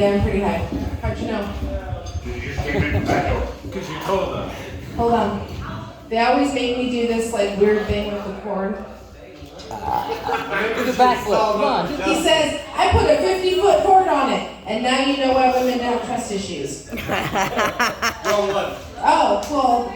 Yeah, I'm pretty high. How'd you know? Because you told them. Hold on. They always make me do this like weird thing with the cord. Do the backflip. Come on. He says, I put a 50-foot cord on it, and now you know why women have trust issues. Oh, well.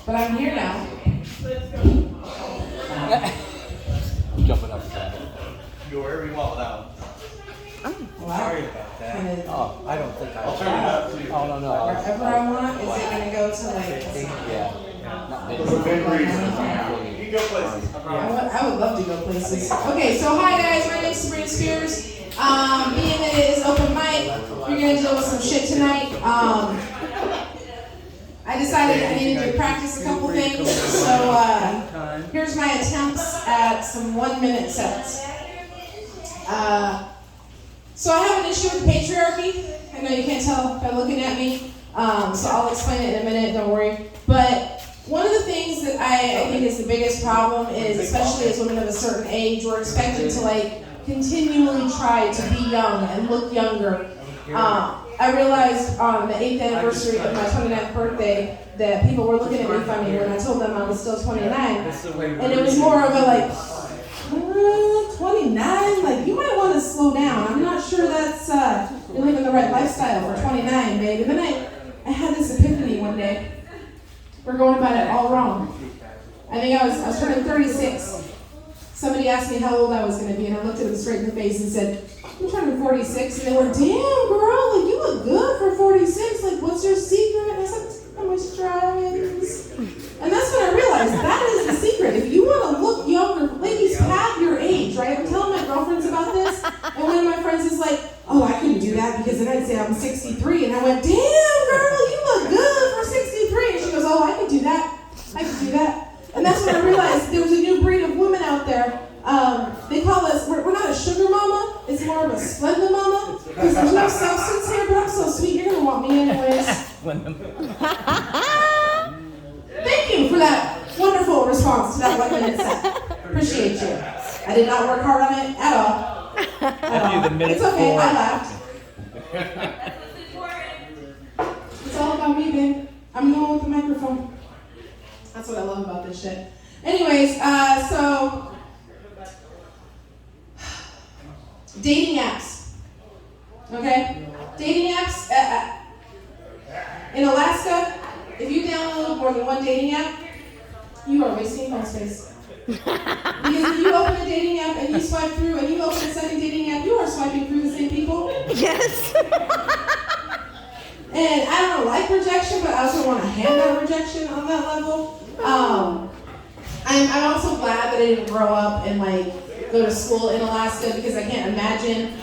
But I'm here now. Jumping up. You're very well now. Wow. Sorry about that. Oh, I don't think I'll turn it up too. Oh, no. Wherever I want, is it going to go to like... Yeah. Not For good reason. You go places. I would love to go places. Okay, so hi guys, my name's Sabrina Spears. Being that it is open mic, we're gonna deal with some shit tonight. I decided I needed to practice a couple things, so here's my attempts at some 1-minute sets. So I have an issue with patriarchy. I know you can't tell by looking at me, so I'll explain it in a minute, don't worry. But one of the things that I think is the biggest problem is, especially as women of a certain age, we're expected to like continually try to be young and look younger. I realized on the 8th anniversary of my 29th birthday that people were looking at me funny when I told them I was still 29. And it was more of a like, 29? Like, you might want to slow down. I'm not sure that's, you're living the right lifestyle for 29, babe. And then I had this epiphany one day. We're going about it all wrong. I think I was turning 36. Somebody asked me how old I was going to be, and I looked at them straight in the face and said, I'm turning 46. And they went, damn, girl, like, you look good for 46. Like, what's your secret? And I said, how much strides. And that's when I realized that is the secret. If you want to look younger, ladies, pad your age, right? I'm telling my girlfriends about this, and one of my friends is like, oh, I couldn't do that because then I'd say I'm 63. And I went, damn, girl, you look good for 63. And she goes, oh, I could do that. I could do that. And that's when I realized there was a new breed of women out there. They call us, we're not a sugar mama, it's more of a Splenda mama. Because there's no substance here, but I'm so sweet, you're going to want me anyways. Thank you for that wonderful response to that 1-minute set. Appreciate you. I did not work hard on it at all. It's okay, I laughed. It's all about me, babe. I'm the one with the microphone. That's what I love about this shit. Anyways, so dating apps. Okay? Dating apps. In Alaska, if you download more than one dating app, you are wasting phone space. Because if you open a dating app and you swipe through and you open a second dating app, you are swiping through the same people. Yes. And I don't like rejection, but I also want to hand out rejection on that level. I'm also glad that I didn't grow up and like go to school in Alaska because I can't imagine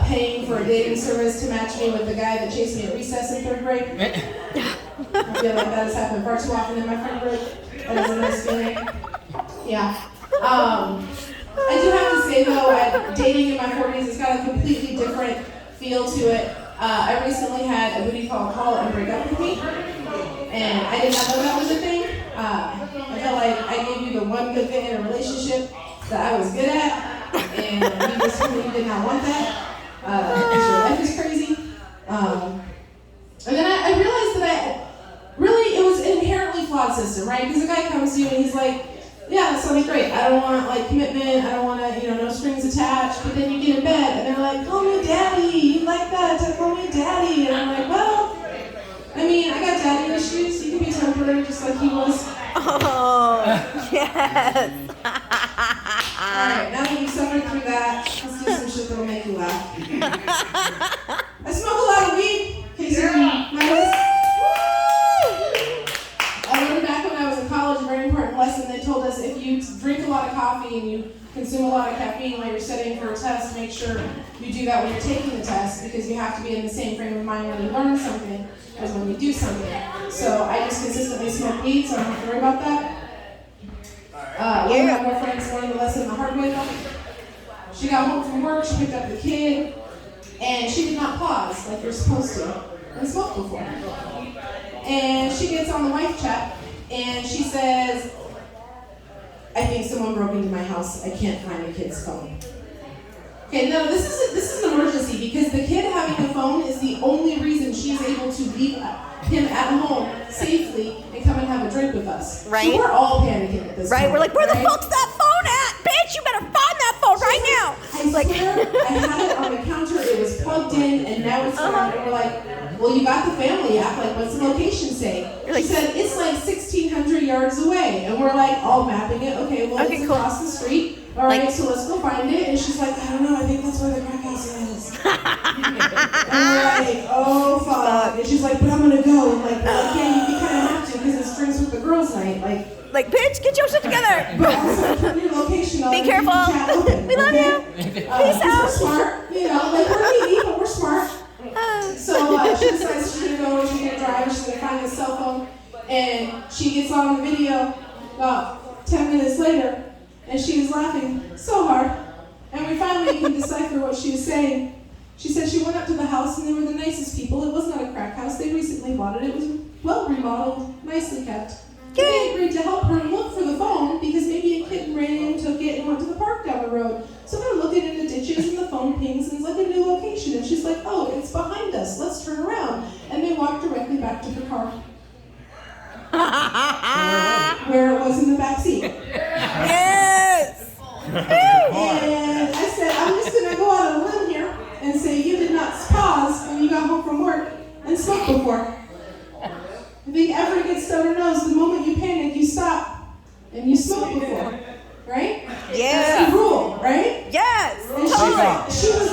paying for a dating service to match me with the guy that chased me at recess in 3rd grade. I feel like that has happened far too often in my friend group. That is a nice feeling. Yeah. I do have to say though, dating in my 40s has got a completely different feel to it. I recently had a booty call and break up with me, and I did not know that was a thing. I felt like I gave you the one good thing in a relationship that I was good at, and you just really did not want that, because your life is crazy. And then I realized that it was an inherently flawed system, right? Because a guy comes to you and he's like, yeah, that sounds great. I don't want like commitment. I don't want to, no strings attached. But then you get in bed and they're like, call me daddy. You like that? Call me daddy. And I'm like, well, I mean, I got daddy issues. You can be temporary just like he was. Oh, yes. All right, now that you've suffered through that, let's do some shit that'll make you laugh. I smoke a lot of weed. In case you didn't notice. I learned back when I was in college a very important lesson. They told us if you drink a lot of coffee and you consume a lot of caffeine while you're studying for a test, make sure you do that when you're taking the test because you have to be in the same frame of mind when you learn something as when you do something. So I just consistently smoke weed, so I don't have to worry about that. One of my girlfriends learned the lesson the hard way. She got home from work, she picked up the kid, and she did not pause like you're supposed to and smoke before. And she gets on the wife chat, and she says, I think someone broke into my house. I can't find the kid's phone. Okay, no, this is an emergency because the kid having a phone is the only reason she's able to leave him at home safely and come and have a drink with us. Right. So we're all panicking at this Right? point. We're like, where the right? fuck's that phone at? Bitch, you better find that phone right now. I swear, I had it on the counter, it was plugged in, and now it's gone. And we're like, well, you got the family app, like, what's the location say? You're like- She said, it's like 1,600 yards away. And we're like, all mapping it. Okay, well, Okay, it's cool. across the street. All right, Like- so let's go find it. And she's like, I don't know, I think that's where the crack house is. And we're like, oh, fuck. And she's like, but I'm gonna go. And like, well, yeah, you kind of have to, because it's drinks with the girls' night. Like, bitch, get your shit together. But also turn your location on. Be and keep careful. the chat open, We love okay? you. Peace 'Cause out. We're smart, you know, like we're needy, but we're smart. So she decides she's gonna go and she's gonna drive and she's gonna find his cell phone. And she gets on the video about 10 minutes later and she was laughing so hard. And we finally can decipher what she was saying. She said she went up to the house and they were the nicest people. It was not a crack house. They recently bought it. It was well remodeled, nicely kept. They agreed to help her look for the phone because maybe a kid ran in, took it, and went to the park down the road. So they're looking in the ditches and the phone pings and it's like a new location. And she's like, oh, it's behind us. Let's turn around. And they walked directly back to the car. Where it was in the back seat. Yes. And I said, I'm just going to go out on a limb here and say you did not pause when you got home from work and smoke before. I think every good stoner knows the moment you panic, you stop and you smoke before, right? That's Yeah. the rule, right? Yes. And she was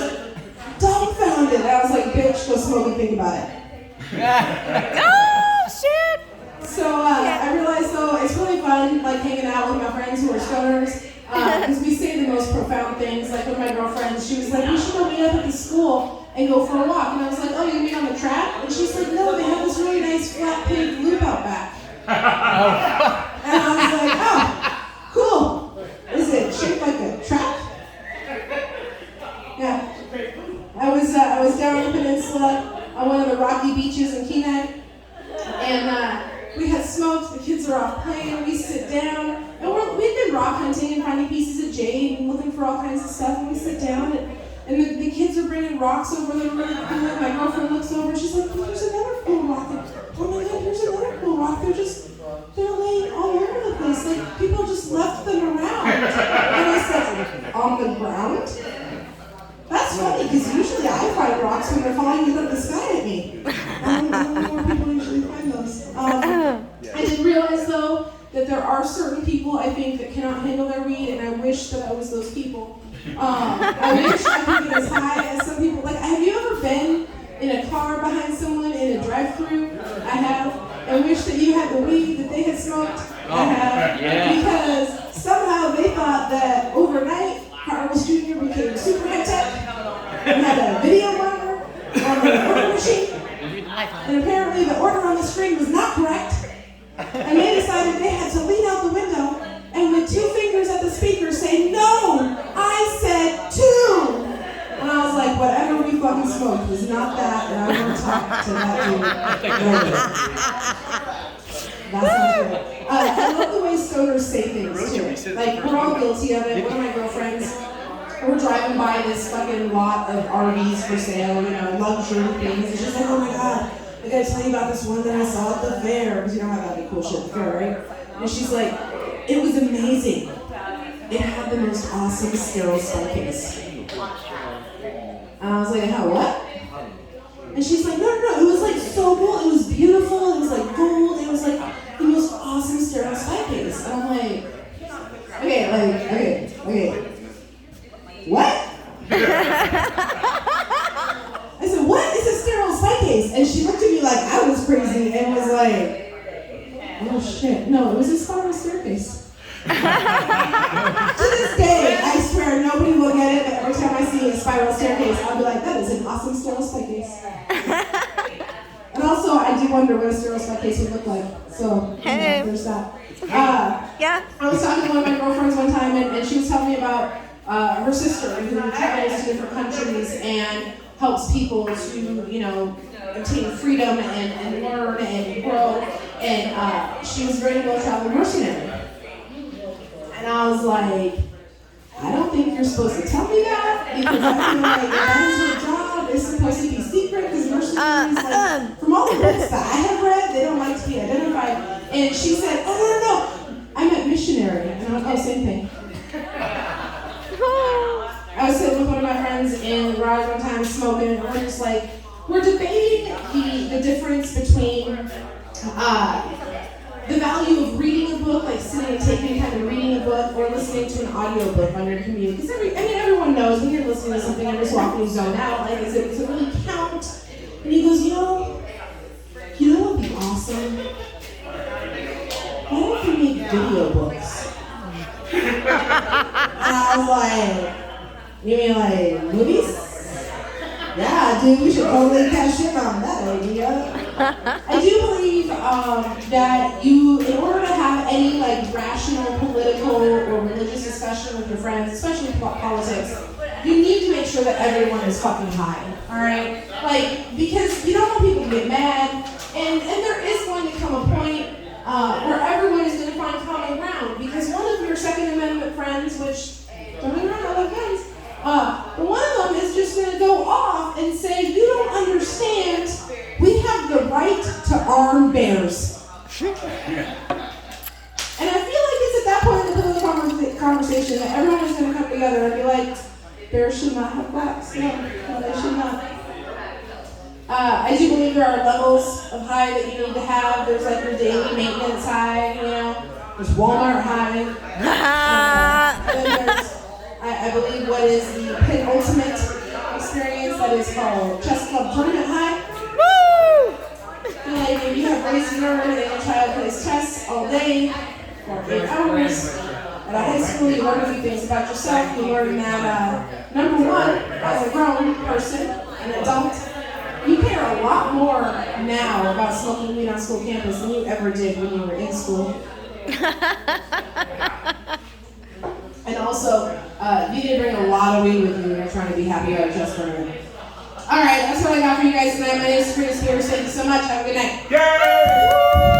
dumbfounded. I was like, bitch, go smoke and think about it. Oh, shit. So I realized though it's really fun, like hanging out with my friends who are stoners, because we say the most profound things. Like with my girlfriend, she was like, we should go meet up at the school and go for a walk. And I was like, oh, you mean on the track? And she's like, no, they have this really nice flat paved loop out back. And I was like, oh, cool. Is it shaped like a track? Yeah. I was down on the peninsula on one of the rocky beaches in Kenai, and we had smoked. The kids are off playing. We sit down, and we've been rock hunting and finding pieces of jade and looking for all kinds of stuff. And we sit down, and the kids are bringing rocks over there. And my girlfriend looks over, and she's like, oh, "There's another cool rock." And, oh my God, here's another cool rock. They're laying all over the place. Like people just left them around. And I said, on the ground? That's funny, because usually I find rocks when they're falling out of the sky at me. I don't know where people usually find those. I didn't realize, though, that there are certain people, I think, that cannot handle their weed, and I wish that I was those people. I wish I could get as high as some people. Like, have you ever been in a car behind someone in a drive-thru? I have. And wish that you had the weed that they had smoked? I have. Yeah. Because somehow they thought that overnight, Carlos Jr. became super high-tech and had a video monitor on the order machine. And apparently the order on the screen was not correct. And they decided they had to lean out the window and with 2 fingers at the speaker say, no, I said 2. And I was like, whatever we fucking smoked was not that, and I want to talk to that dude later. That's not good. I love the way stoners say things too. Like, we're all guilty of it. One of my girlfriends, we're driving by this fucking lot of RVs for sale, you know, luxury things. And she's like, oh my God, I gotta tell you about this one that I saw at the fair. Because you don't have that cool shit at the fair, right? And she's like, it was amazing. It had the most awesome sterile staircase. And I was like, how, what? And she's like, no, it was like so cool. It was beautiful. It was like gold. It was like the most awesome sterile staircase. And I'm like, okay. What? I said, what is a sterile staircase? And she looked at me like I was crazy and was like, oh shit. No, it was a spiral staircase. To this day, I swear nobody will get it, but every time I see a spiral staircase, I'll be like, that is an awesome spiral staircase. And also, I do wonder what a spiral staircase would look like. So, Hey. there's that. Yeah. I was talking to one of my girlfriends one time, and she was telling me about her sister who travels to different countries and helps people to, you know, obtain freedom and learn and grow. And she was a very well-traveled mercenary. And I was like, I don't think you're supposed to tell me that because I feel like that is your job. It's supposed to be secret because mercenaries, like, from all the books that I have read, they don't like to be identified. And she said, oh, no. I meant missionary. And I went, oh, same thing. I was sitting with one of my friends in the garage one time smoking, and we're just like, we're debating the difference between the value of reading a book, like sitting and taking time and reading a book, or listening to an audio book on your commute. Because everyone knows when you're listening to something, every so often you zone out. Like, does it really count? And he goes, you know what would be awesome? Why don't we make video books? And I was like, you mean like movies? Yeah, dude, we should totally cash in on that idea. I do believe that you, in order to have any like rational political or religious discussion with your friends, especially politics, you need to make sure that everyone is fucking high, all right? Like, because you don't want people to get mad, and there is going to come a point where everyone is going to find common ground, because one of your Second Amendment friends, which, don't get me wrong, I love guns, but one of them is just going to go off and say, you don't understand, we have the right to arm bears. And I feel like it's at that point in the conversation that everyone is going to come together and be like, bears should not have guts. No, they should not. I do believe there are levels of high that you need to have. There's like your daily maintenance high, you know. There's Walmart high. Then there's, I believe, what is the penultimate experience that is called Chess Club Tournament High. Woo! Like if you have raised nerve and your child plays chess all day for 8 hours. At a high school, you learn a few things about yourself. You learn that, number one, as a grown person, an adult, you care a lot more now about smoking weed on school campus than you ever did when you were in school. And also, you did bring a lot of weed with you when you're trying to be happy about a chess tournament. All right, that's what I got for you guys tonight. My name is Sabrina Spears. Thank you so much. Have a good night. Yay!